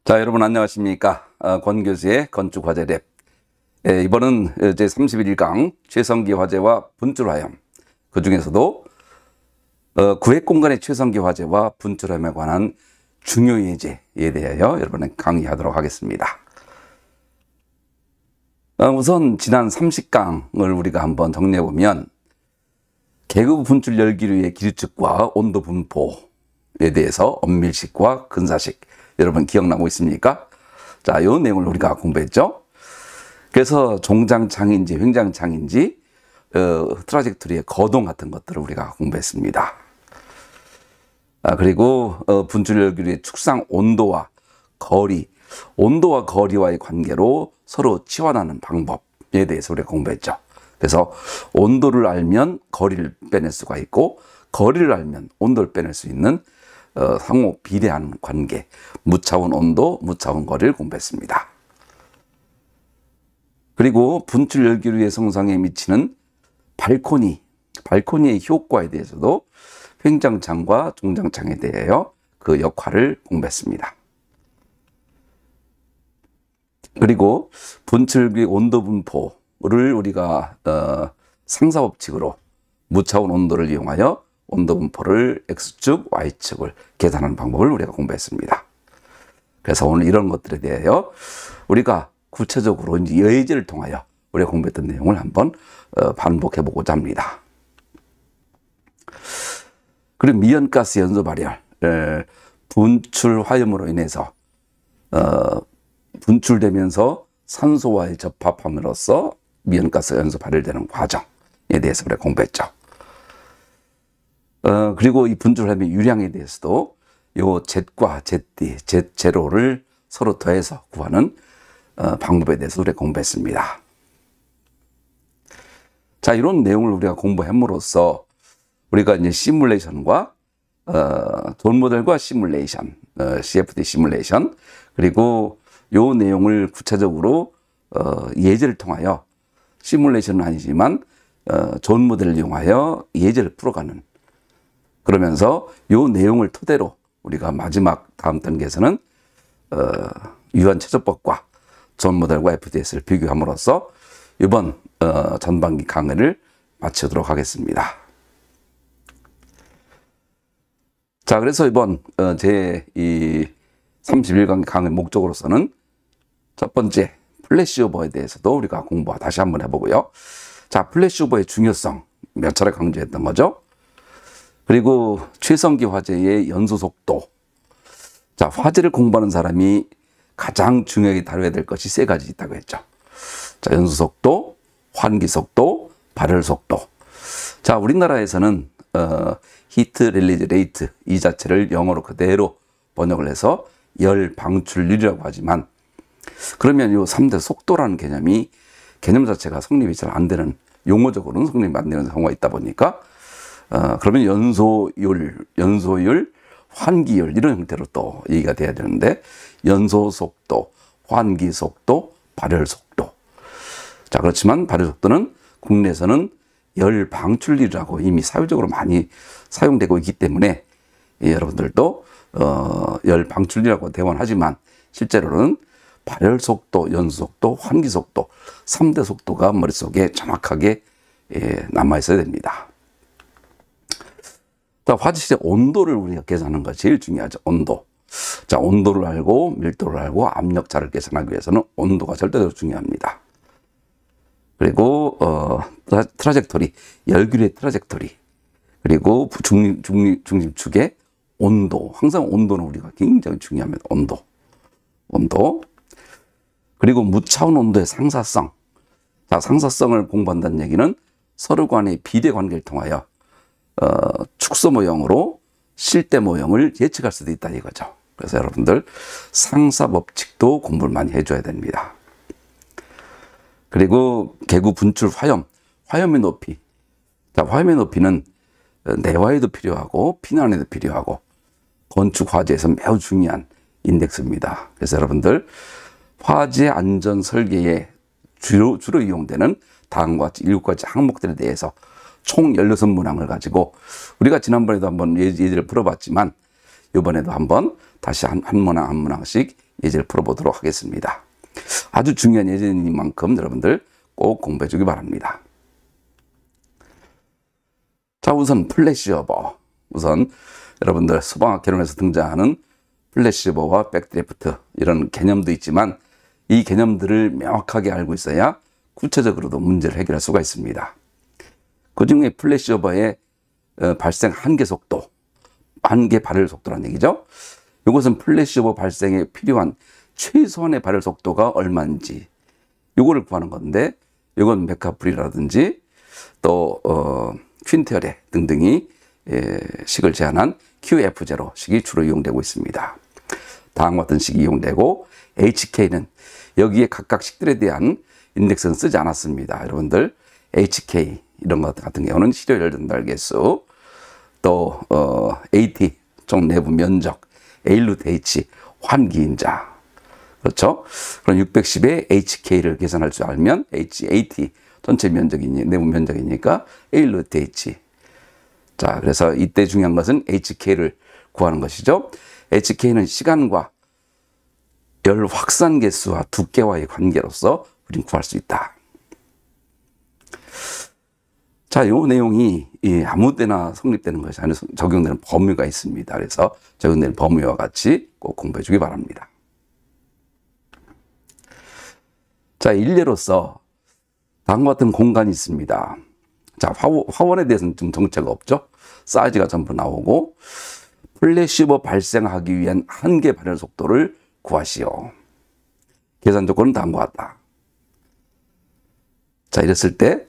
자, 여러분 안녕하십니까? 권 교수의 건축화재 랩. 이번은 제 31강 최성기 화재와 분출화염, 그 중에서도 구획 공간의 최성기 화재와 분출화염에 관한 중요 예제에 대하여 여러분에게 강의하도록 하겠습니다. 우선 지난 30강을 우리가 한번 정리해보면 계급 분출 열기류의 기류측과 온도 분포에 대해서 엄밀식과 근사식, 여러분 기억나고 있습니까? 자, 이 내용을 우리가 공부했죠. 그래서 종장창인지 횡장창인지 트라젝토리의 거동 같은 것들을 우리가 공부했습니다. 그리고 분출 열기류의 축상 온도와 거리, 온도와 거리와의 관계로 서로 치환하는 방법에 대해서 우리가 공부했죠. 그래서 온도를 알면 거리를 빼낼 수가 있고, 거리를 알면 온도를 빼낼 수 있는 상호 비례하는 관계, 무차원 온도, 무차원 거리를 공부했습니다. 그리고 분출 열기류의 성상에 미치는 발코니의 효과에 대해서도 횡장창과 종장창에 대하여 그 역할을 공부했습니다. 그리고 분출기 온도 분포를 우리가 상사법칙으로 무차원 온도를 이용하여 온도 분포를 X축, Y축을 계산하는 방법을 우리가 공부했습니다. 그래서 오늘 이런 것들에 대하여 우리가 구체적으로 이제 예제를 통하여 우리가 공부했던 내용을 한번 반복해 보고자 합니다. 그리고 미연가스 연소 발열, 분출 화염으로 인해서 분출되면서 산소와의 접합함으로써 미연가스 연소 발열되는 과정에 대해서 우리가 공부했죠. 그리고 이 분출화염의 유량에 대해서도 요 Z과 ZD, Z0를 서로 더해서 구하는 방법에 대해서 우리가 공부했습니다. 자, 이런 내용을 우리가 공부함으로써 우리가 이제 시뮬레이션과 존 모델과 시뮬레이션, CFD 시뮬레이션, 그리고 요 내용을 구체적으로 예제를 통하여, 시뮬레이션은 아니지만 존 모델을 이용하여 예제를 풀어가는, 그러면서 요 내용을 토대로 우리가 마지막 다음 단계에서는 유한 최저법과 존 모델과 FDS를 비교함으로써 이번 전반기 강의를 마치도록 하겠습니다. 자, 그래서 이번 제 이 31강의 강의 목적으로서는 첫 번째 플래시오버에 대해서도 우리가 공부 다시 한번 해보고요. 자, 플래시오버의 중요성 몇 차례 강조했던 거죠. 그리고 최성기 화재의 연소 속도. 자, 화재를 공부하는 사람이 가장 중요하게 다뤄야 될 것이 세 가지 있다고 했죠. 자, 연소 속도, 환기 속도, 발열 속도. 자, 우리나라에서는 히트 릴리즈 레이트 이 자체를 영어로 그대로 번역을 해서 열 방출률이라고 하지만, 그러면 이 3대 속도라는 개념 자체가 성립이 잘 안 되는, 용어적으로는 성립이 안 되는 경우가 있다 보니까 그러면 연소율, 환기율 이런 형태로 또 얘기가 돼야 되는데, 연소 속도, 환기 속도, 발열 속도. 자, 그렇지만 발열 속도는 국내에서는 열 방출률이라고 이미 사회적으로 많이 사용되고 있기 때문에 여러분들도 열 방출률이라고 대원하지만 실제로는 발열 속도, 연소 속도, 환기 속도 3대 속도가 머릿속에 정확하게 남아 있어야 됩니다. 자, 화재실의 온도를 우리가 계산하는 것이 제일 중요하죠. 온도. 자, 온도를 알고 밀도를 알고 압력차를 계산하기 위해서는 온도가 절대적으로 중요합니다. 그리고 트라젝토리, 열기류의 트라젝토리, 그리고 중심축의 온도. 항상 온도는 우리가 굉장히 중요합니다. 온도. 그리고 무차원 온도의 상사성. 자, 상사성을 공부한다는 얘기는 서로 간의 비례 관계를 통하여 축소 모형으로 실대 모형을 예측할 수도 있다 이거죠. 그래서 여러분들 상사 법칙도 공부를 많이 해줘야 됩니다. 그리고 계구 분출 화염의 높이. 자, 화염의 높이는 내화에도 필요하고 피난에도 필요하고 건축 화재에서 매우 중요한 인덱스입니다. 그래서 여러분들 화재 안전 설계에 주로 이용되는 다음과 같이 7가지 항목들에 대해서 총 16문항을 가지고 우리가 지난번에도 한번 예제를 풀어봤지만 이번에도 한번 다시 한 문항 한 문항씩 예제를 풀어보도록 하겠습니다. 아주 중요한 예제인 만큼 여러분들 꼭 공부해 주기 바랍니다. 자, 우선 플래시오버. 우선 여러분들 수방학 개론에서 등장하는 플래시오버와 백드래프트 이런 개념도 있지만 이 개념들을 명확하게 알고 있어야 구체적으로도 문제를 해결할 수가 있습니다. 그 중에 플래시오버의 발생 한계 속도, 한계 발열 속도라는 얘기죠. 이것은 플래시오버 발생에 필요한 최소한의 발열 속도가 얼마인지 이거를 구하는 건데, 이건 메카프리라든지 또 퀸테어레 등등이 식을 제한한 QF0 식이 주로 이용되고 있습니다. 다음과 같은 식이 이용되고, HK는 여기에 각각 식들에 대한 인덱스는 쓰지 않았습니다. 여러분들 HK 이런 것 같은 경우는 시료 열전달 개수, 또 AT 총 내부 면적, A-H 환기인자, 그렇죠? 그럼 610에 HK를 계산할 줄 알면 AT 전체 면적이니 내부 면적이니까 A-H. 자, 그래서 이때 중요한 것은 HK를 구하는 것이죠. HK는 시간과 열 확산 개수와 두께와의 관계로서 우리는 구할 수 있다. 자, 이 내용이 아무 때나 성립되는 것이 아니라 적용되는 범위가 있습니다. 그래서 적용되는 범위와 같이 꼭 공부해 주기 바랍니다. 자, 일례로서 다음과 같은 공간이 있습니다. 자, 화원에 대해서는 좀 정체가 없죠. 사이즈가 전부 나오고, 플래시오버 발생하기 위한 한계 발열 속도를 구하시오. 계산 조건은 다음과 같다. 자, 이랬을 때,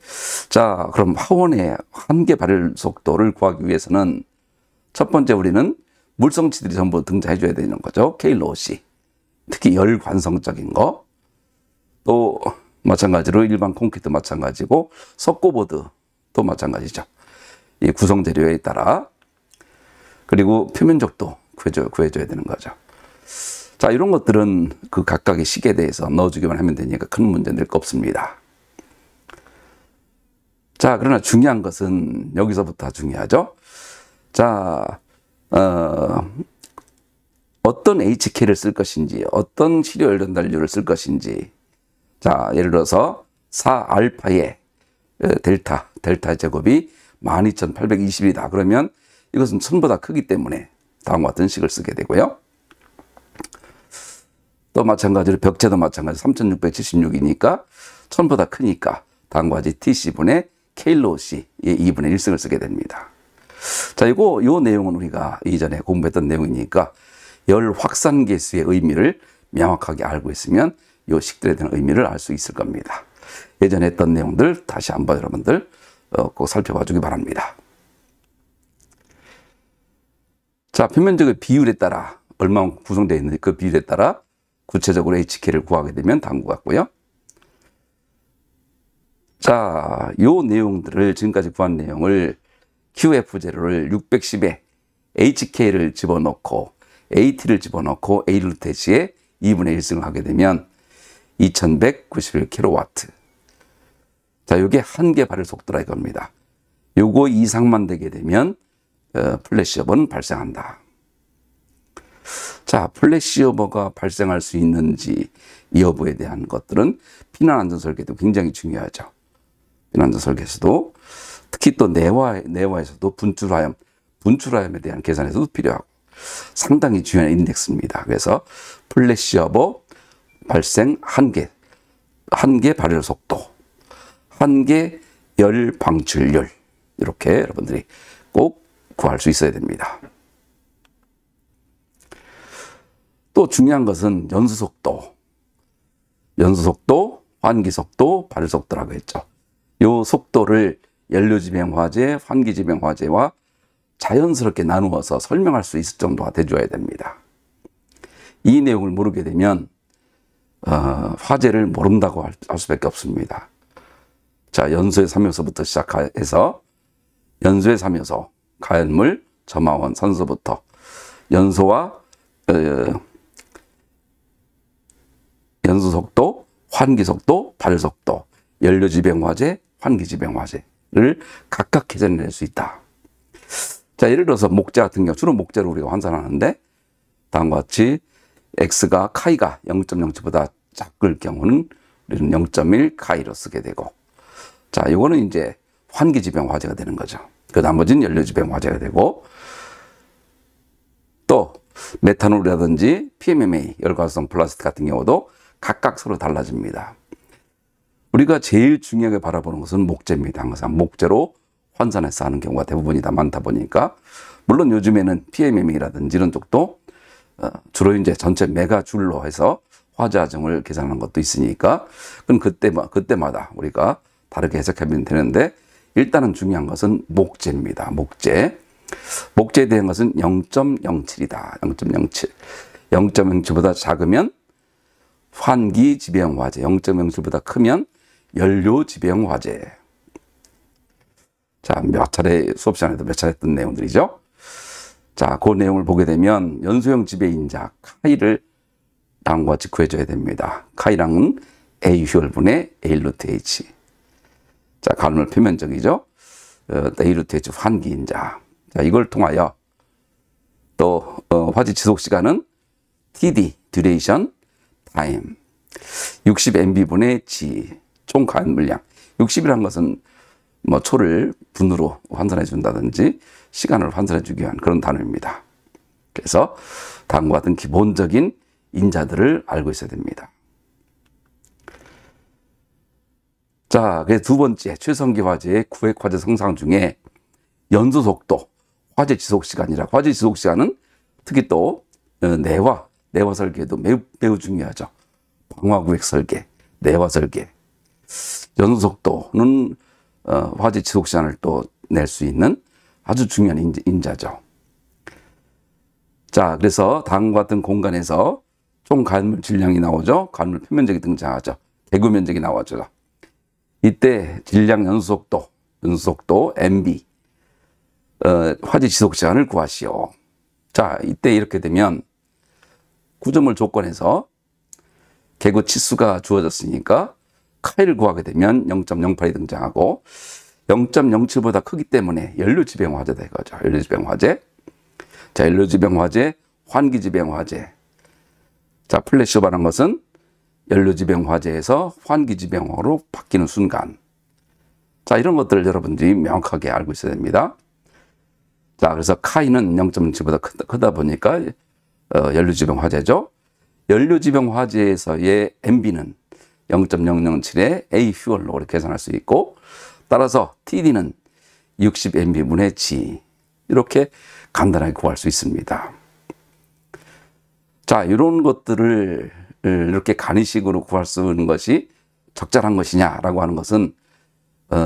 자, 그럼 화원의 한계 발열 속도를 구하기 위해서는 첫 번째 우리는 물성치들이 전부 등장해 줘야 되는 거죠. KLOC. 특히 열관성적인 거. 또 마찬가지로 일반 콘크리트 마찬가지고, 석고보드도 마찬가지죠. 이 구성 재료에 따라. 그리고 표면적도 구해줘야 되는 거죠. 자, 이런 것들은 그 각각의 식에 대해서 넣어주기만 하면 되니까 큰 문제 낼 거 없습니다. 자, 그러나 중요한 것은 여기서부터 중요하죠. 자, 어떤 HK를 쓸 것인지, 어떤 시료 열전달류를 쓸 것인지. 자, 예를 들어서 4알파의 델타 제곱이 12820이다. 그러면 이것은 1000보다 크기 때문에 다음과 같은 식을 쓰게 되고요. 또 마찬가지로 벽체도 마찬가지 3676이니까 1000보다 크니까 다음과 같이 TC분의 KLOC의 2분의 1승을 쓰게 됩니다. 자, 요 내용은 우리가 이전에 공부했던 내용이니까 열 확산 계수의 의미를 명확하게 알고 있으면 요 식들에 대한 의미를 알 수 있을 겁니다. 예전에 했던 내용들 다시 한번 여러분들 꼭 살펴봐 주기 바랍니다. 자, 표면적의 비율에 따라 얼마나 구성되어 있는지 그 비율에 따라 구체적으로 HK를 구하게 되면 다음과 같고요. 자, 요 내용들을 지금까지 구한 내용을 QF0를 610에 HK를 집어넣고 AT를 집어넣고 A-H에 2분의 1승을 하게 되면 2191kW. 자, 요게 한계 발열 속도라 이겁니다. 요거 이상만 되게 되면 플래시오버는 발생한다. 자, 플래시오버가 발생할 수 있는지 이 여부에 대한 것들은 피난안전 설계도 굉장히 중요하죠. 피난안전 설계에서도 특히 또 내화에서도 분출화염에 대한 계산에서도 필요하고 상당히 중요한 인덱스입니다. 그래서 플래시오버 발생 한계 발열 속도, 한계 열 방출률, 이렇게 여러분들이 꼭 구할 수 있어야 됩니다. 또 중요한 것은 연수속도, 환기속도, 발열속도라고 했죠. 이 속도를 연료지병화재, 환기지병화재와 자연스럽게 나누어서 설명할 수 있을 정도가 돼줘야 됩니다. 이 내용을 모르게 되면 화재를 모른다고 할 수밖에 없습니다. 자, 연소의 3요소부터 시작해서 연소의 3요소, 가연물, 점화원, 산소부터 연소와 연소속도, 환기속도, 발열속도, 연료지병화재, 환기지병화재를 각각 계산해낼 수 있다. 자, 예를 들어서 목재 같은 경우 주로 목재로 우리가 환산하는데 다음과 같이 x가 카이가 0.07보다 작을 경우는 우리는 0.1 카이로 쓰게 되고, 자, 이거는 이제 환기지병 화재가 되는 거죠. 그 나머지는 연료지병 화재가 되고, 또 메탄올이라든지 PMMA 열과성 플라스틱 같은 경우도 각각 서로 달라집니다. 우리가 제일 중요하게 바라보는 것은 목재입니다. 항상 목재로 환산해서 하는 경우가 대부분이다 많다 보니까, 물론 요즘에는 PMMA라든지 이런 쪽도 주로 이제 전체 메가줄로 해서 화재 하중을 계산하는 것도 있으니까, 그럼 그때마다 우리가 다르게 해석하면 되는데, 일단은 중요한 것은 목재입니다. 목재에 대한 것은 0.07이다. 0.07. 0.07보다 작으면 환기지병 화재, 0.07보다 크면 연료지병 화재. 자, 몇 차례 수업 시간에도 몇 차례 했던 내용들이죠. 자, 그 내용을 보게 되면 연소형 지배인자 카이를 다음과 같이 구해줘야 됩니다. 카이랑은 A 휴열분의 A 루트 H. 자, 가늠을 표면적이죠. A 루트 H 환기인자. 자, 이걸 통하여 또 화재 지속 시간은 TD, duration, time. 60MB분의 G, 총 가연 물량. 60이라는 것은 뭐 초를 분으로 환산해 준다든지 시간을 환산해 주기 위한 그런 단어입니다. 그래서 다음과 같은 기본적인 인자들을 알고 있어야 됩니다. 자, 그래서 두 번째, 최성기 화재의 구획 화재 성상 중에 연소 속도, 화재 지속 시간이라. 화재 지속 시간은 특히 또 내화 설계도 매우 중요하죠. 방화 구획 설계, 내화 설계. 연소 속도는 화재 지속 시간을 또 낼 수 있는 아주 중요한 인자죠. 자, 그래서 다음과 같은 공간에서 총 가연물 질량이 나오죠. 가연물 표면적이 등장하죠. 개구 면적이 나오죠. 이때 질량 연소속도 MB, 화재 지속 시간을 구하시오. 자, 이때 이렇게 되면 구조물 조건에서 개구 치수가 주어졌으니까 카이를 구하게 되면 0.08이 등장하고, 0.07보다 크기 때문에 연료지병 화재다 이거죠. 연료지병 화재. 자, 연료지병 화재, 환기지병 화재. 자, 플래시오버라는 것은 연료지병 화재에서 환기지병으로 바뀌는 순간. 자, 이런 것들을 여러분들이 명확하게 알고 있어야 됩니다. 자, 그래서 카이는 0.7보다 크다 보니까 연료지병 화재죠. 연료지병 화재에서의 MB는 0.007의 A 휴얼로 이렇게 계산할 수 있고, 따라서 TD는 60MB분의 G, 이렇게 간단하게 구할 수 있습니다. 자, 이런 것들을 이렇게 간이식으로 구할 수 있는 것이 적절한 것이냐라고 하는 것은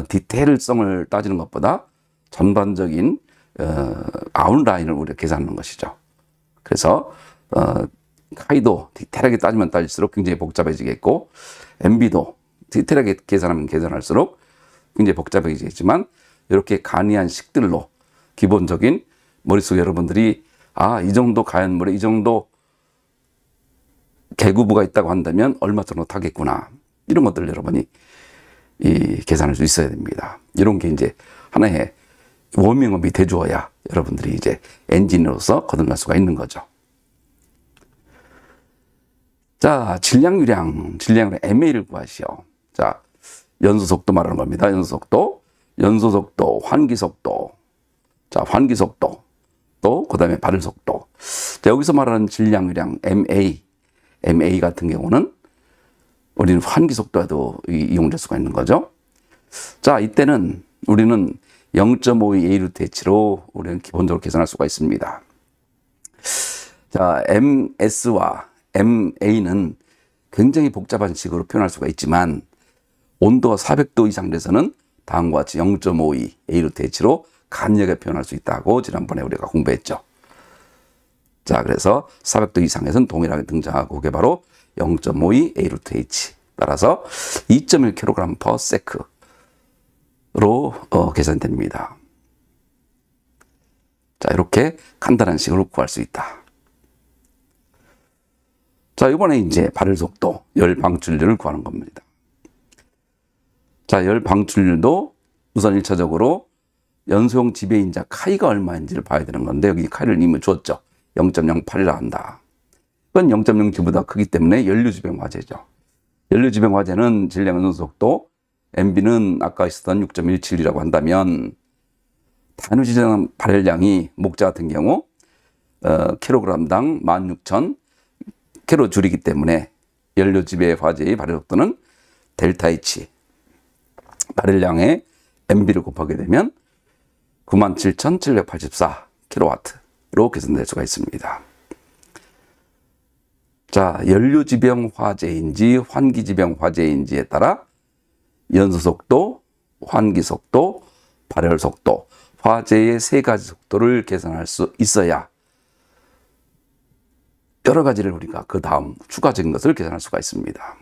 디테일성을 따지는 것보다 전반적인 아웃라인을 우리가 계산하는 것이죠. 그래서 카이도 디테일하게 따지면 따질수록 굉장히 복잡해지겠고, MB도 디테일하게 계산하면 계산할수록 굉장히 복잡해지겠지만, 이렇게 간이한 식들로 기본적인 머릿속에 여러분들이 이 정도 가연물에 이 정도 개구부가 있다고 한다면 얼마 정도 타겠구나, 이런 것들을 여러분이 계산할 수 있어야 됩니다. 이런 게 이제 하나의 워밍업이 돼주어야 여러분들이 이제 엔지니어로서 거듭날 수가 있는 거죠. 자, 질량유량 MA를 구하시오. 자, 연소속도 말하는 겁니다. 연소속도, 환기속도. 자, 환기속도. 또, 그 다음에 발열속도. 자, 여기서 말하는 질량유량 MA 같은 경우는 우리는 환기속도에도 이용될 수가 있는 거죠. 자, 이때는 우리는 0.52 A 루트 H로 우리는 기본적으로 계산할 수가 있습니다. 자, MS와 MA는 굉장히 복잡한 식으로 표현할 수가 있지만, 온도가 400도 이상 돼서는 다음과 같이 0.52 A 루트 H로 간략하게 표현할 수 있다고 지난번에 우리가 공부했죠. 자, 그래서 400도 이상에서는 동일하게 등장하고, 그게 바로 0.52 A 루트 H. 따라서 2.1kg per sec로 계산됩니다. 자, 이렇게 간단한 식으로 구할 수 있다. 자, 이번에 이제 발열 속도, 열 방출률을 구하는 겁니다. 자, 열 방출률도 우선 1차적으로 연소형 지배인자 카이가 얼마인지를 봐야 되는 건데, 여기 카이를 이미 줬죠. 0.08이라 한다. 그건 0.0G보다 크기 때문에 연료지병 화재죠. 연료지병 화재는 질량 연소 속도, MB는 아까 있었던 6.17이라고 한다면 탄유지정 발열량이 목자 같은 경우 킬로그램당 16,000 킬로줄이기 때문에 연료지배 화재의 발열 속도는 델타 H 발열량의 MB를 곱하게 되면 97,784 킬로와트로 계산될 수가 있습니다. 자, 연료지병 화재인지 환기지병 화재인지에 따라 연소속도, 환기속도, 발열속도, 화재의 세 가지 속도를 계산할 수 있어야 여러 가지를 우리가 그 다음 추가적인 것을 계산할 수가 있습니다.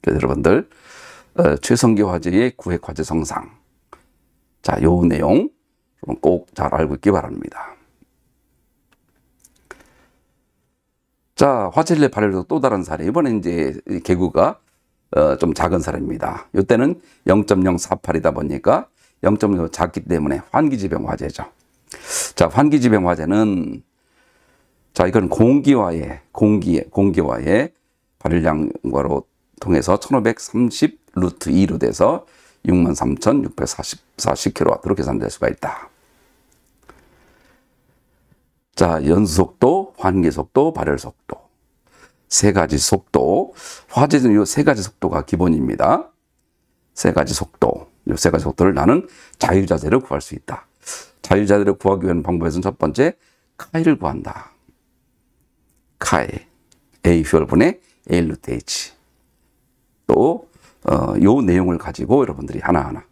그래서 여러분들 최성기 화재의 구획 화재 성상, 자, 요 내용 꼭 잘 알고 있기 바랍니다. 자, 화재relay 발열도 또 다른 사례. 이번엔 이제 개구가 좀 작은 사례입니다. 이때는 0.048이다 보니까 0.0 작기 때문에 환기지병 화재죠. 자, 환기지병 화재는 자, 이건 공기와의 발열량과로 통해서 1530 루트 2로 돼서 63,640kW로 계산될 수가 있다. 자, 연소속도, 환기속도, 발열속도. 세 가지 속도. 화재는 이 세 가지 속도가 기본입니다. 세 가지 속도. 이 세 가지 속도를 나는 자유자재로 구할 수 있다. 자유자재로 구하기 위한 방법에서는 첫 번째, 카이를 구한다. 카이. A 휴얼분의 A 루트 H. 또, 요 내용을 가지고 여러분들이 하나하나,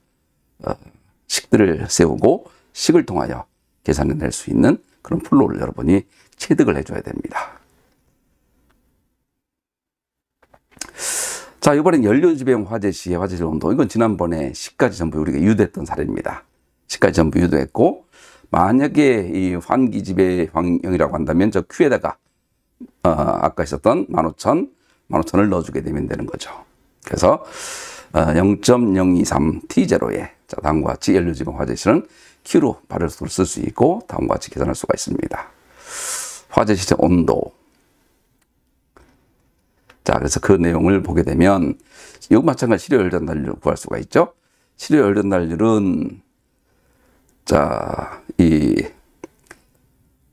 식들을 세우고 식을 통하여 계산해낼 수 있는 그런 플로우를 여러분이 체득을 해줘야 됩니다. 자, 이번엔 연료지병 화재 시의 화재질 온도. 이건 지난번에 10가지 전부 우리가 유도했던 사례입니다. 10가지 전부 유도했고, 만약에 이 환기지배형이라고 한다면 저 Q에다가 아까 있었던 15,000을 넣어주게 되면 되는 거죠. 그래서 0.023T0에 자, 다음과 같이 연료지병 화재실은 Q로 발열속도를 쓸 수 있고 다음과 같이 계산할 수가 있습니다. 화재 시제 온도. 자, 그래서 그 내용을 보게 되면 이거 마찬가지 실효 열 전달률을 구할 수가 있죠. 실효 열 전달률은 자, 이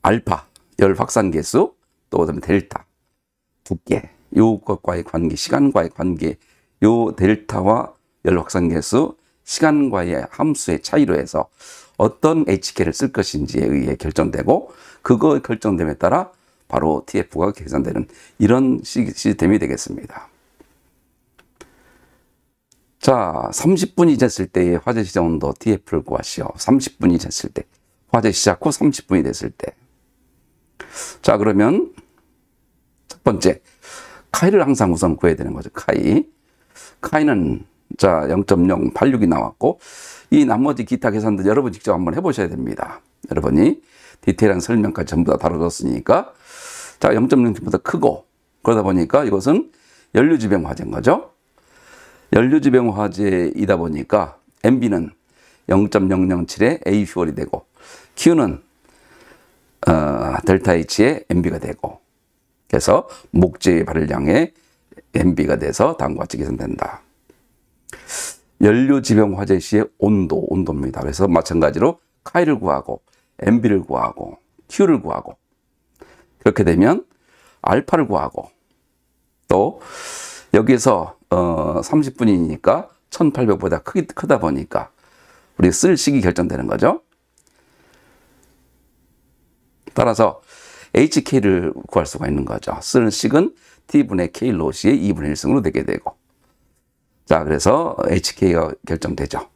알파 열 확산 개수 또 그다음에 델타 두께 요것과의 관계, 시간과의 관계, 요 델타와 열 확산 개수, 시간과의 함수의 차이로 해서 어떤 HK를 쓸 것인지에 의해 결정되고 그거 결정됨에 따라 바로 TF가 계산되는 이런 시스템이 되겠습니다. 자, 30분이 지났을 때의 화재 시작 온도 TF를 구하시오. 30분이 지났을 때. 화재 시작 후 30분이 됐을 때. 자, 그러면 첫 번째, 카이를 항상 우선 구해야 되는 거죠. 카이는 자 0.086이 나왔고 이 나머지 기타 계산도 여러분 직접 한번 해보셔야 됩니다. 여러분이 디테일한 설명까지 전부 다 다뤄줬으니까 자 0.0보다 크고 그러다 보니까 이것은 연료지병 화재인 거죠. 연료지병 화재이다 보니까 MB는 0.007의 A 휴얼이 되고 Q는 델타 H의 MB가 되고 그래서 목재의 발열량의 MB가 돼서 다음과 같이 계산된다. 연료지병 화재 시의 온도입니다. 그래서 마찬가지로 카이를 구하고 MB를 구하고 Q를 구하고 그렇게 되면 알파를 구하고 또 여기에서 30분이니까 1800보다 크다 보니까 우리 쓸 식이 결정되는 거죠. 따라서 HK를 구할 수가 있는 거죠. 쓰는 식은 T분의 K 로시의 2분의 1승으로 되게 되고 자, 그래서 HK가 결정되죠.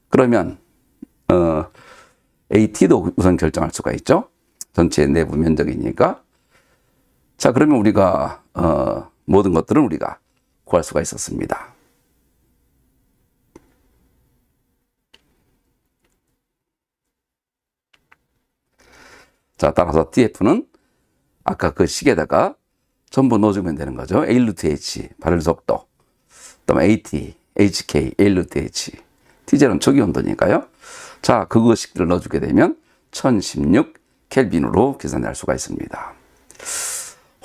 그러면 AT도 우선 결정할 수가 있죠. 전체 내부 면적이니까. 자, 그러면 우리가 모든 것들은 우리가 구할 수가 있었습니다. 자, 따라서 TF는 아까 그 식에다가 전부 넣어주면 되는 거죠. A 루트 H 발열 속도, 그다음에 AT, HK, A 루트 H, T0는 초기 온도니까요. 자, 그거 식들을 넣어주게 되면 1016 켈빈으로 계산할 수가 있습니다.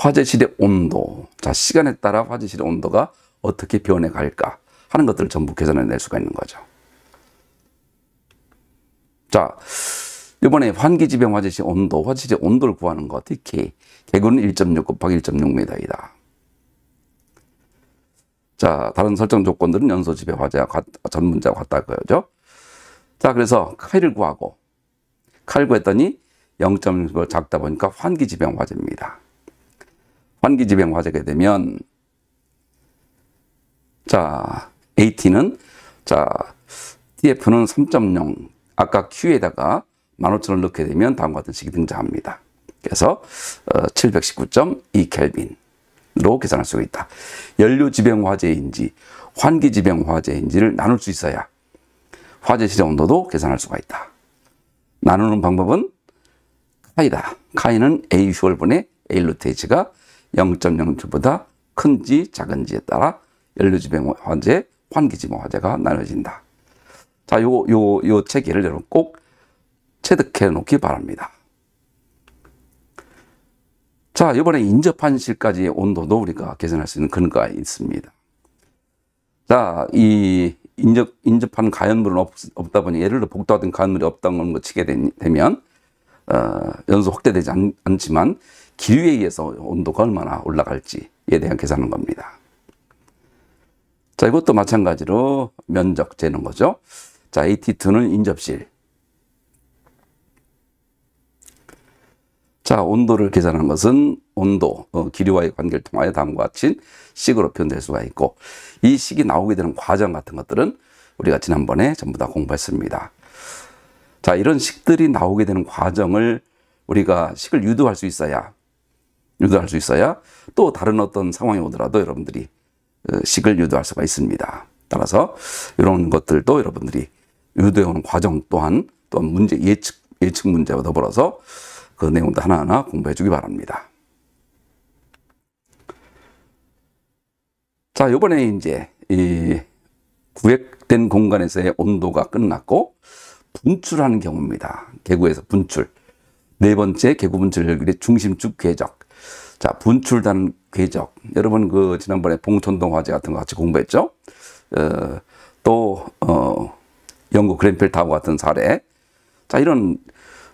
화재실의 온도. 자, 시간에 따라 화재실의 온도가 어떻게 변해갈까 하는 것들을 전부 계산해 낼 수가 있는 거죠. 자, 이번에 환기지병 화재실 온도, 화재실의 온도를 구하는 거 어떻게? 개구는 1.6 곱하기 1.6m이다. 자, 다른 설정 조건들은 연소 지배 화재와 전 문제와 같다 그거죠. 자, 그래서 카이를 구하고, 카이를 구했더니 0.6을 작다 보니까 환기지병 화재입니다. 환기지병 화재가 되면, 자, AT는, 자, TF는 3.0, 아까 Q에다가 15,000을 넣게 되면 다음과 같은 식이 등장합니다. 그래서 719.2 켈빈으로 계산할 수가 있다. 연료지병 화재인지 환기지병 화재인지를 나눌 수 있어야 화재실의 온도도 계산할 수가 있다. 나누는 방법은 카이다. 카이는 A 휴월분의 A 루트 H가 0.0보다 큰지 작은지에 따라 연료지병 화재, 환기지병 화재가 나눠진다. 자, 요 체계를 여러분 꼭 체득해 놓기 바랍니다. 자, 이번에 인접한 실까지의 온도도 우리가 계산할 수 있는 근거가 있습니다. 자, 이 인접한 가연물은 없다 보니, 예를 들어 복도화된 가연물이 없다는 걸 치게 되면, 연소 확대되지 않지만, 기류에 의해서 온도가 얼마나 올라갈지에 대한 계산하는 겁니다. 자, 이것도 마찬가지로 면적 재는 거죠. 자, AT2는 인접실. 자, 온도를 계산하는 것은 온도, 기류와의 관계를 통하여 다음과 같이 식으로 표현될 수가 있고, 이 식이 나오게 되는 과정 같은 것들은 우리가 지난번에 전부 다 공부했습니다. 자, 이런 식들이 나오게 되는 과정을 우리가 식을 유도할 수 있어야 또 다른 어떤 상황이 오더라도 여러분들이 식을 유도할 수가 있습니다. 따라서 이런 것들도 여러분들이 유도해오는 과정 또한 문제 예측 문제와 더불어서 그 내용도 하나하나 공부해 주기 바랍니다. 자, 이번에 이제 이 구획된 공간에서의 온도가 끝났고 분출하는 경우입니다. 계구에서 분출. 네 번째 계구 분출 열길의 중심축 궤적. 자, 분출단 궤적. 여러분 그 지난번에 봉천동 화재 같은 거 같이 공부했죠? 영국 그랜필 타워 같은 사례. 자, 이런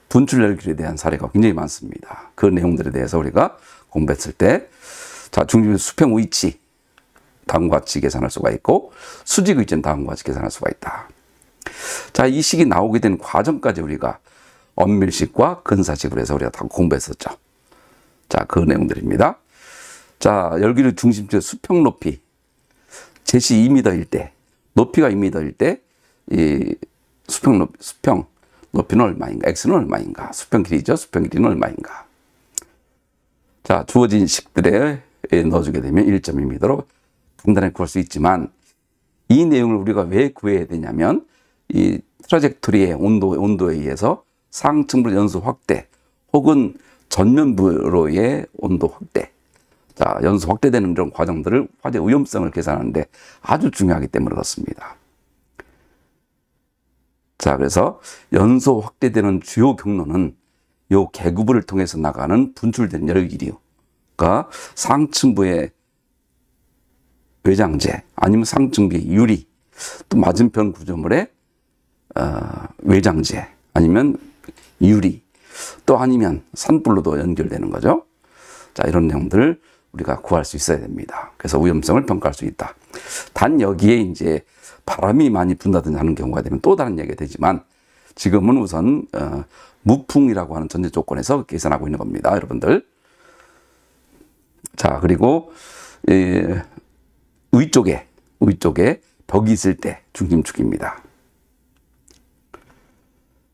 분출 열길에 대한 사례가 굉장히 많습니다. 그 내용들에 대해서 우리가 공부했을 때, 자, 중심 수평 위치 다음과 같이 계산할 수가 있고, 수직 위치는 다음과 같이 계산할 수가 있다. 자, 이 식이 나오게 된 과정까지 우리가 엄밀식과 근사식으로 해서 우리가 다 공부했었죠. 자, 그 내용들입니다. 자, 열기류 중심축의 수평 높이, 제시 2m일 때, 높이가 2m일 때, 이 수평 높이는 얼마인가? X는 얼마인가? 수평 길이죠. 수평 길이는 얼마인가? 자, 주어진 식들에 넣어주게 되면 1.2m로 간단하게 구할 수 있지만, 이 내용을 우리가 왜 구해야 되냐면, 이 트라젝토리의 온도에 의해서 상층부 연소 확대 혹은 전면부로의 온도 확대, 자, 연소 확대되는 이런 과정들을 화재 위험성을 계산하는데 아주 중요하기 때문에 그렇습니다. 자, 그래서 연소 확대되는 주요 경로는 요 계구부를 통해서 나가는 분출된 열기류가 상층부의 외장재 아니면 상층부의 유리, 또 맞은편 구조물의 외장재 아니면 유리, 또 아니면 산불로도 연결되는 거죠. 자, 이런 내용들을 우리가 구할 수 있어야 됩니다. 그래서 위험성을 평가할 수 있다. 단 여기에 이제 바람이 많이 분다든지 하는 경우가 되면 또 다른 얘기가 되지만, 지금은 우선 무풍이라고 하는 전제 조건에서 계산하고 있는 겁니다, 여러분들. 자, 그리고 위쪽에 벽이 있을 때 중심축입니다.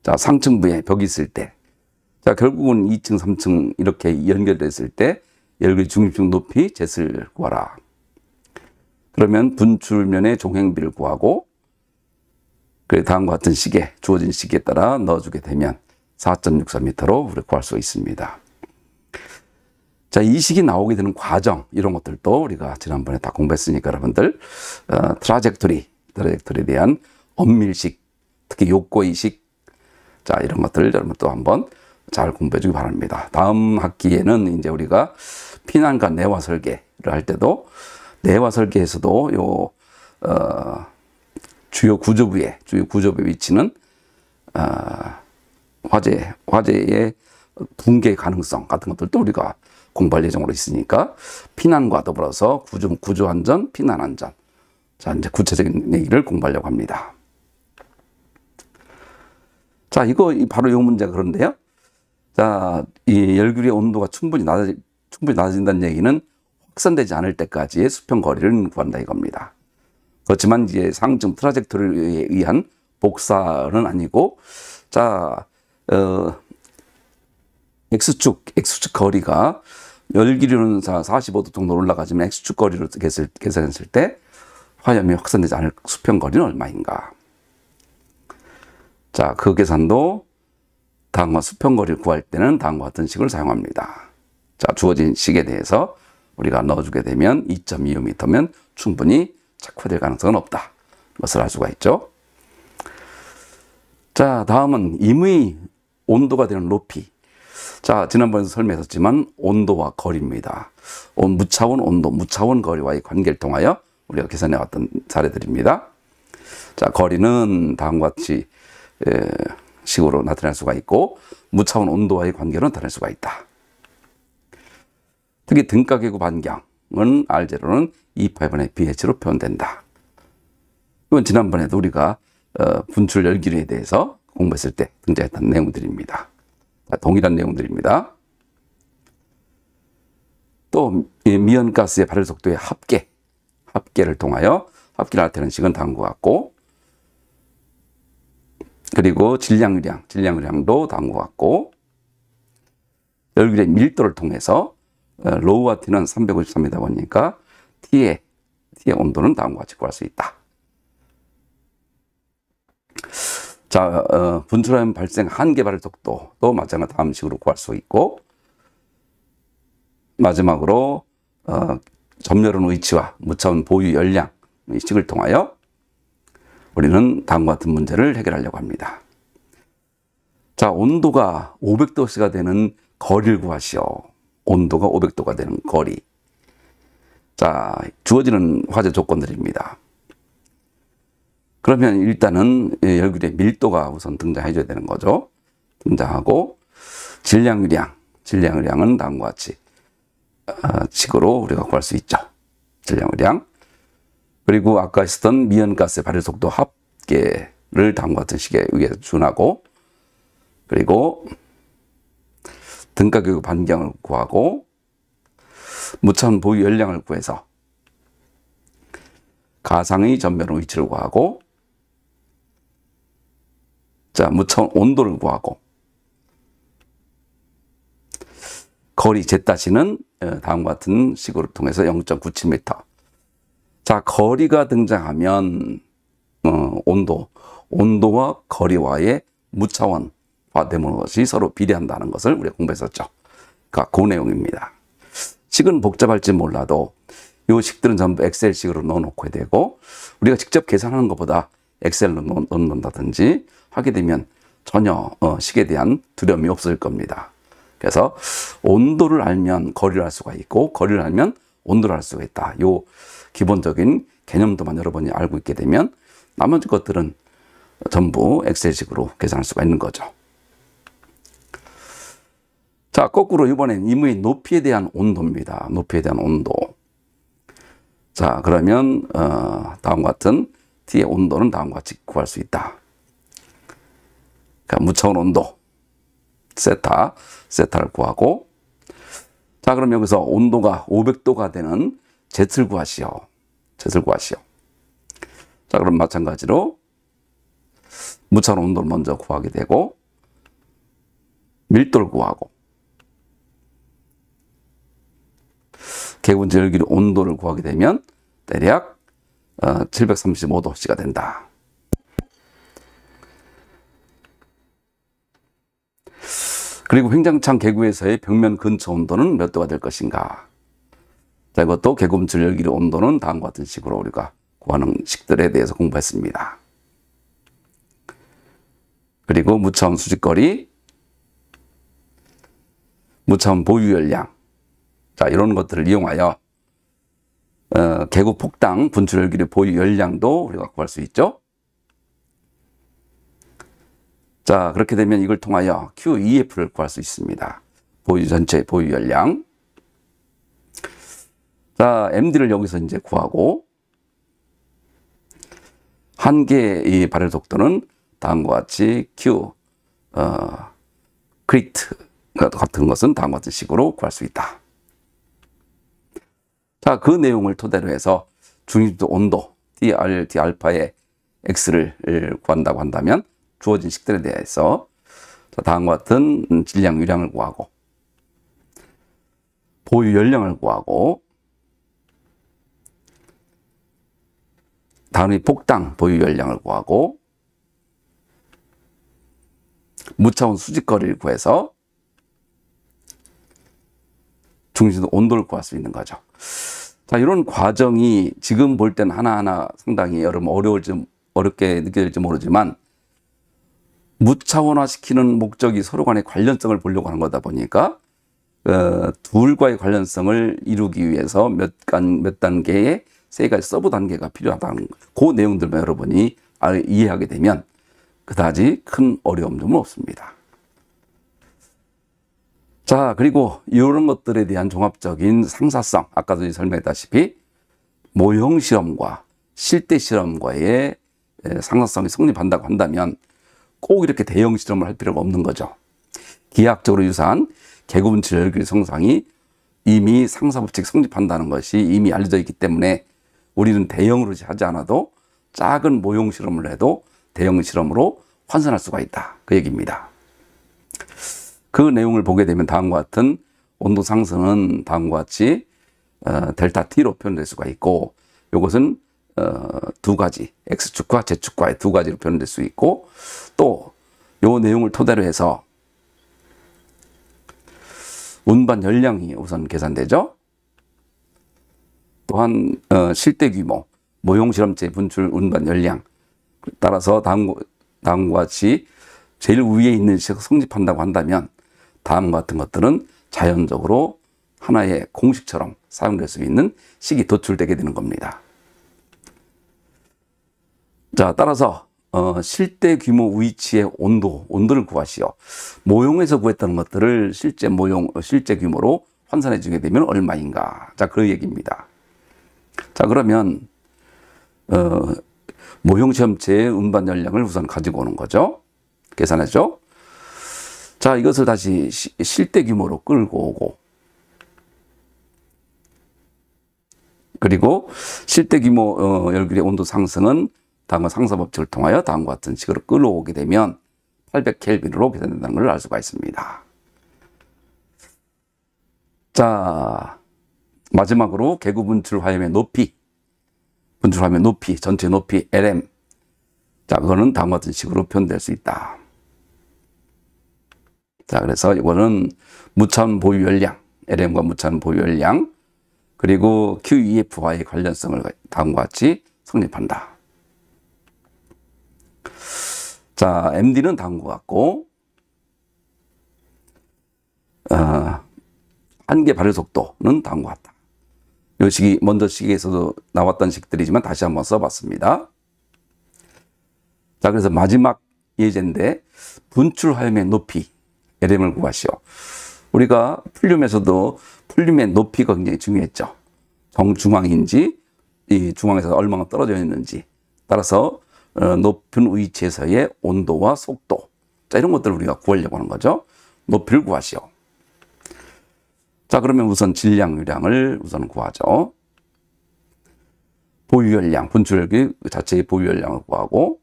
자, 상층부에 벽이 있을 때, 자, 결국은 2층, 3층 이렇게 연결됐을 때 열기 중심축 높이 젯을 구하라. 그러면 분출면의 종횡비를 구하고, 그 다음과 같은 식에, 주어진 식에 따라 넣어주게 되면 4.64m로 우리 구할 수 있습니다. 자, 이 식이 나오게 되는 과정, 이런 것들도 우리가 지난번에 다 공부했으니까 여러분들, 트라젝토리에 대한 엄밀식, 특히 욕고의식, 자, 이런 것들 여러분 또 한번 잘 공부해 주기 바랍니다. 다음 학기에는 이제 우리가 피난과 내화 설계를 할 때도 내화 설계에서도 주요 구조부의 위치는 화재의 붕괴 가능성 같은 것들도 우리가 공부할 예정으로 있으니까 피난과 더불어서 구조 안전, 피난 안전. 자, 이제 구체적인 얘기를 공부하려고 합니다. 자, 이거 바로 이 문제가 그런데요. 자, 이 열기류의 온도가 충분히 낮아진다는 얘기는 확산되지 않을 때까지의 수평 거리를 구한다 이겁니다. 그렇지만 이제 상중 트라젝토리에 의한 복사는 아니고, 자, X축 거리가 열기류는 45도 정도 올라가지만 X축 거리로 계산했을 때 화염이 확산되지 않을 수평 거리는 얼마인가? 자, 그 계산도 다음과 수평 거리를 구할 때는 다음과 같은 식을 사용합니다. 자, 주어진 식에 대해서 우리가 넣어주게 되면 2.25m면 충분히 착화될 가능성은 없다. 것을 알 수가 있죠. 자, 다음은 임의 온도가 되는 높이. 자, 지난번에도 설명했었지만 온도와 거리입니다. 무차원 온도, 무차원 거리와의 관계를 통하여 우리가 계산해 왔던 사례들입니다. 자, 거리는 다음과 같이 식으로 나타낼 수가 있고 무차원 온도와의 관계로 나타낼 수가 있다. 특히 등가계구 반경은 R제로는 2파이분의 BH로 표현된다. 이건 지난번에도 우리가 분출 열기류에 대해서 공부했을 때 등장했던 내용들입니다. 동일한 내용들입니다. 또 미연가스의 발열 속도의 합계를 통하여 합계를 나타내는 식은 다음과 같고, 그리고 질량유량도 다음과 같고, 열기류의 밀도를 통해서 로우와 T는 353이다 보니까 T의 온도는 다음과 같이 구할 수 있다. 자, 분출하면 발생 한계 발열 속도도 마찬가지로 다음 식으로 구할 수 있고, 마지막으로 점열원 위치와 무차원 보유 열량 이 식을 통하여 우리는 다음과 같은 문제를 해결하려고 합니다. 자, 온도가 500도씨가 되는 거리를 구하시오. 온도가 500도가 되는 거리. 자, 주어지는 화재 조건들입니다. 그러면 일단은 열기류의 밀도가 우선 등장해줘야 되는 거죠. 등장하고, 질량유량은 다음과 같이 식으로 우리가 구할 수 있죠. 질량유량. 그리고 아까 있었던 미연가스의 발열 속도 합계를 다음과 같은 식에 의해서 준하고, 그리고 등가계구 반경을 구하고, 무차원 보유 열량을 구해서 가상의 전멸원 위치를 구하고, 자, 무차원 온도를 구하고, 거리 Z-는 다음과 같은 식으로 통해서 0.97m. 자, 거리가 등장하면 온도와 거리와의 무차원화되는 것이 서로 비례한다는 것을 우리가 공부했었죠. 그러니까 그 내용입니다. 식은 복잡할지 몰라도 이 식들은 전부 엑셀식으로 넣어놓고 되고, 우리가 직접 계산하는 것보다 엑셀로 넣는다든지 하게 되면 전혀 식에 대한 두려움이 없을 겁니다. 그래서 온도를 알면 거리를 알 수가 있고, 거리를 알면 온도를 알 수가 있다. 요 기본적인 개념도만 여러분이 알고 있게 되면 나머지 것들은 전부 엑셀식으로 계산할 수가 있는 거죠. 자, 거꾸로 이번엔 임의 높이에 대한 온도입니다. 높이에 대한 온도. 자, 그러면 다음과 같은 T의 온도는 다음과 같이 구할 수 있다. 그러니까 무차원 온도 세타를 구하고, 자, 그럼 여기서 온도가 500도가 되는 Z를 구하시오. 자, 그럼 마찬가지로 무차원 온도를 먼저 구하게 되고, 밀도를 구하고, 개분지 열기류 온도를 구하게 되면 대략 735도씨가 된다. 그리고 횡장창 개구에서의 벽면 근처 온도는 몇 도가 될 것인가? 자, 이것도 개구분출 열기류 온도는 다음과 같은 식으로 우리가 구하는 식들에 대해서 공부했습니다. 그리고 무차원 수직거리, 무차원 보유열량. 자, 이런 것들을 이용하여 개구 폭당 분출기류 보유열량도 우리가 구할 수 있죠. 자, 그렇게 되면 이걸 통하여 QEF를 구할 수 있습니다. 전체 보유열량. 자, MD를 여기서 이제 구하고, 한 개의 발열 속도는 다음과 같이 크리트 같은 것은 다음과 같은 식으로 구할 수 있다. 자, 그 내용을 토대로 해서 중립도 온도 D 알파의 X를 구한다고 한다면 주어진 식들에 대해서 다음과 같은 질량 유량을 구하고, 보유 연령을 구하고, 다음에 폭당 보유 연량을 구하고, 무차원 수직거리를 구해서 중심도 온도를 구할 수 있는 거죠. 자, 이런 과정이 지금 볼 때는 하나하나 상당히 여러분 어렵게 느껴질지 모르지만, 무차원화 시키는 목적이 서로 간의 관련성을 보려고 하는 거다 보니까 둘과의 관련성을 이루기 위해서 몇 단계의 세 가지 서브 단계가 필요하다는 그 내용들만 여러분이 이해하게 되면 그다지 큰 어려움 좀 없습니다. 자, 그리고 이런 것들에 대한 종합적인 상사성, 아까도 설명했다시피 모형 실험과 실대 실험과의 상사성이 성립한다고 한다면 꼭 이렇게 대형 실험을 할 필요가 없는 거죠. 기하학적으로 유사한 개구분출 열기의 성상이 이미 상사법칙 성립한다는 것이 이미 알려져 있기 때문에 우리는 대형으로 하지 않아도 작은 모형 실험을 해도 대형 실험으로 환산할 수가 있다. 그 얘기입니다. 그 내용을 보게 되면 다음과 같은 온도 상승은 다음과 같이 델타 T로 표현될 수가 있고, 이것은 두 가지, X축과 Z축과의 두 가지로 표현될 수 있고, 또 이 내용을 토대로 해서 운반 열량이 우선 계산되죠. 또한 실대 규모, 모형 실험체 분출 운반 열량, 따라서 다음과 같이 제일 위에 있는 식을 성립한다고 한다면 다음과 같은 것들은 자연적으로 하나의 공식처럼 사용될 수 있는 식이 도출되게 되는 겁니다. 자, 따라서 실대 규모 위치의 온도를 구하시오. 모형에서 구했던 것들을 실제 규모로 환산해 주게 되면 얼마인가. 자, 그 얘기입니다. 자, 그러면 모형 시험체의 운반 열량을 우선 가지고 오는 거죠. 계산하죠. 자, 이것을 다시 실대 규모로 끌고 오고, 그리고 실대 규모 열기의 온도 상승은 다음과 상사법칙을 통하여 다음과 같은 식으로 끌어오게 되면 800켈빈으로 계산된다는 걸 알 수가 있습니다. 자, 마지막으로 개구 분출 화염의 높이, 전체 높이 LM. 자, 그거는 다음과 같은 식으로 표현될 수 있다. 자, 그래서 이거는 무차원 보유 열량, LM과 무차원 보유 열량, 그리고 QEF와의 관련성을 다음과 같이 성립한다. 자, MD는 다음과 같고, 한계 발열 속도는 다음과 같다. 이 식이 먼저 식에서도 나왔던 식들이지만 다시 한번 써봤습니다. 자, 그래서 마지막 예제인데 분출 화염의 높이 LM을 구하시오. 우리가 풀륨에서도 풀륨의 높이가 굉장히 중요했죠. 정중앙인지 이 중앙에서 얼마나 떨어져 있는지 따라서 높은 위치에서의 온도와 속도, 자, 이런 것들을 우리가 구하려고 하는 거죠. 높이를 구하시오. 자, 그러면 우선 질량 유량을 우선 구하죠. 보유열량, 분출기 자체의 보유열량을 구하고,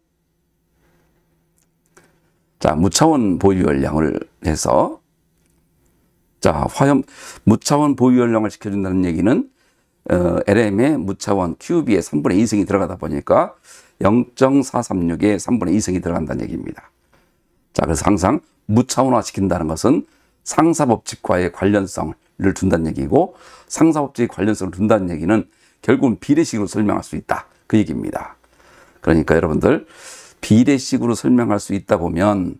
자, 무차원 보유열량을 해서, 자, 무차원 보유열량을 시켜준다는 얘기는 LM의 무차원 QB의 3분의 2승이 들어가다 보니까 0.436의 3분의 2승이 들어간다는 얘기입니다. 자, 그래서 항상 무차원화 시킨다는 것은 상사법칙과의 관련성을 둔다는 얘기고, 상사법칙의 관련성을 둔다는 얘기는 결국은 비례식으로 설명할 수 있다. 그 얘기입니다. 그러니까 여러분들 비례식으로 설명할 수 있다 보면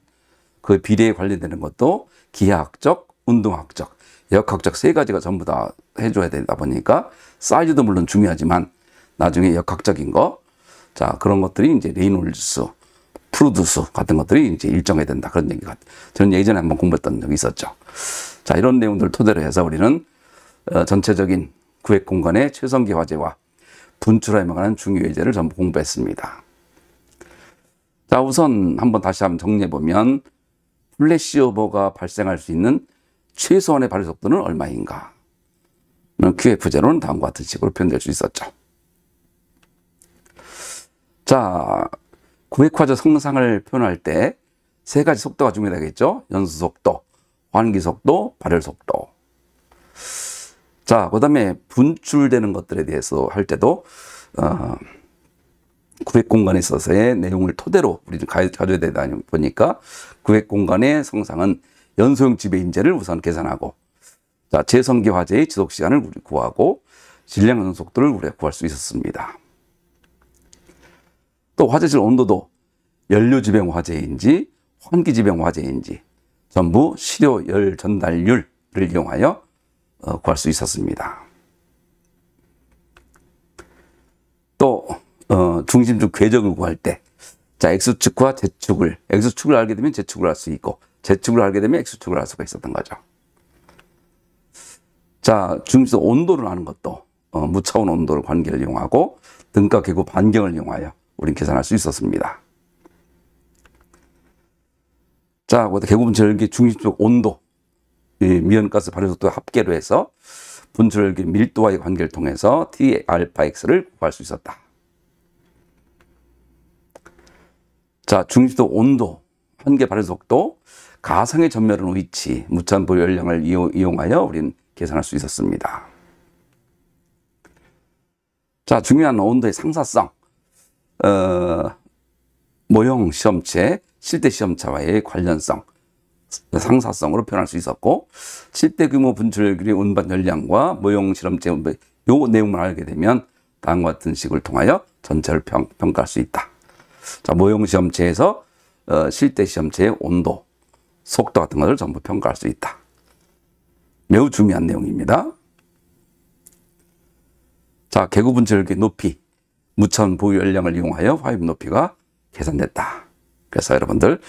그 비례에 관련되는 것도 기하학적 운동학적, 역학적 세 가지가 전부 다 해줘야 되다 보니까 사이즈도 물론 중요하지만 나중에 역학적인 거, 자, 그런 것들이 이제 레이놀즈, 프루드수 같은 것들이 이제 일정해야 된다. 그런 얘기가 저는 예전에 한번 공부했던 적이 있었죠. 자, 이런 내용들을 토대로 해서 우리는 전체적인 구획 공간의 최성기 화재와 분출에 관한 중요 예제를 전부 공부했습니다. 자, 우선 다시 한번 정리해 보면 플래시오버가 발생할 수 있는 최소한의 발효 속도는 얼마인가? QF제로는 다음과 같은 식으로 표현될 수 있었죠. 자, 구획화재 성상을 표현할 때 세 가지 속도가 중요하겠죠. 연수 속도, 환기 속도, 발열 속도. 자, 그 다음에 분출되는 것들에 대해서 할 때도 구획 공간에 있어서의 내용을 토대로 우리는 가져야 되다 보니까 구획 공간의 성상은 연소형 지배인재를 우선 계산하고, 자, 재성기 화재의 지속 시간을 우리 구하고 질량 연소 속도를 우리가 구할 수 있었습니다. 또 화재실 온도도 연료 지배형 화재인지 환기 지배형 화재인지 전부 시료 열 전달률을 이용하여 구할 수 있었습니다. 또 중심축 궤적을 구할 때, 자, X축과 Z축을, X축을 알게 되면 Z축을 알 수 있고 Z축을 알게 되면 X축을 알 수가 있었던 거죠. 자, 중심축 온도를 아는 것도 무차원 온도를 관계를 이용하고 등가 계구 반경을 이용하여 우리는 계산할 수 있었습니다. 자, 계구 분출열기 중심축 온도, 미연가스 발효 속도 합계로 해서 분출열기 밀도와의 관계를 통해서 T알파 X를 구할 수 있었다. 자, 중심축 온도, 환기 발효 속도, 가상의 전멸은 위치, 무차원 보유 연량을 이용하여 우리는 계산할 수 있었습니다. 자, 중요한 온도의 상사성, 모형 시험체, 실대 시험체와의 관련성, 상사성으로 표현할 수 있었고, 실대 규모 분출률의 운반 연량과 모형 실험체 운반, 요 내용을 알게 되면 다음과 같은 식을 통하여 전체를 평가할 수 있다. 자, 모형 시험체에서 실대 시험체의 온도, 속도 같은 것을 전부 평가할 수 있다. 매우 중요한 내용입니다. 자, 계구 분출률의 높이, 무차원 보유 연량을 이용하여 화입 높이가 계산됐다. 그래서 여러분들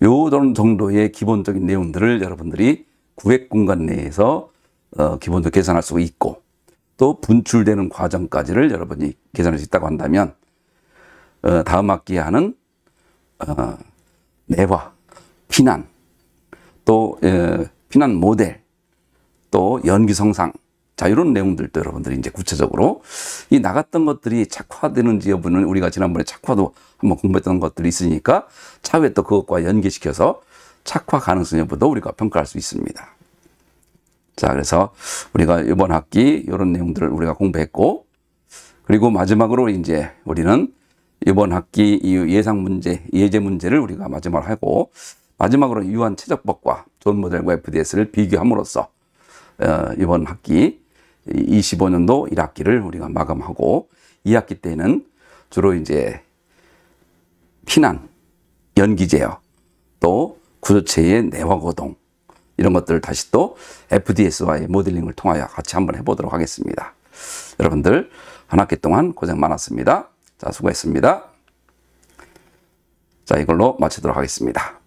요 정도의 기본적인 내용들을 여러분들이 구획 공간 내에서 기본적으로 계산할 수 있고, 또 분출되는 과정까지를 여러분이 계산할 수 있다고 한다면 다음 학기에 하는 내화, 피난, 또 피난 모델, 또 연기 성상, 자, 이런 내용들도 여러분들이 이제 구체적으로 이 나갔던 것들이 착화되는지 여부는 우리가 지난번에 착화도 한번 공부했던 것들이 있으니까 차후에 또 그것과 연계시켜서 착화 가능성 여부도 우리가 평가할 수 있습니다. 자, 그래서 우리가 이번 학기 이런 내용들을 우리가 공부했고, 그리고 마지막으로 이제 우리는 이번 학기 이 예상 문제, 예제 문제를 우리가 마지막으로 하고, 마지막으로 유한 최적법과 존 모델과 FDS를 비교함으로써 이번 학기 25년도 1학기를 우리가 마감하고, 2학기 때는 주로 이제 피난, 연기 제어, 또 구조체의 내화 고동, 이런 것들을 다시 또 FDS와의 모델링을 통하여 같이 한번 해보도록 하겠습니다. 여러분들 한 학기 동안 고생 많았습니다. 자, 수고했습니다. 자, 이걸로 마치도록 하겠습니다.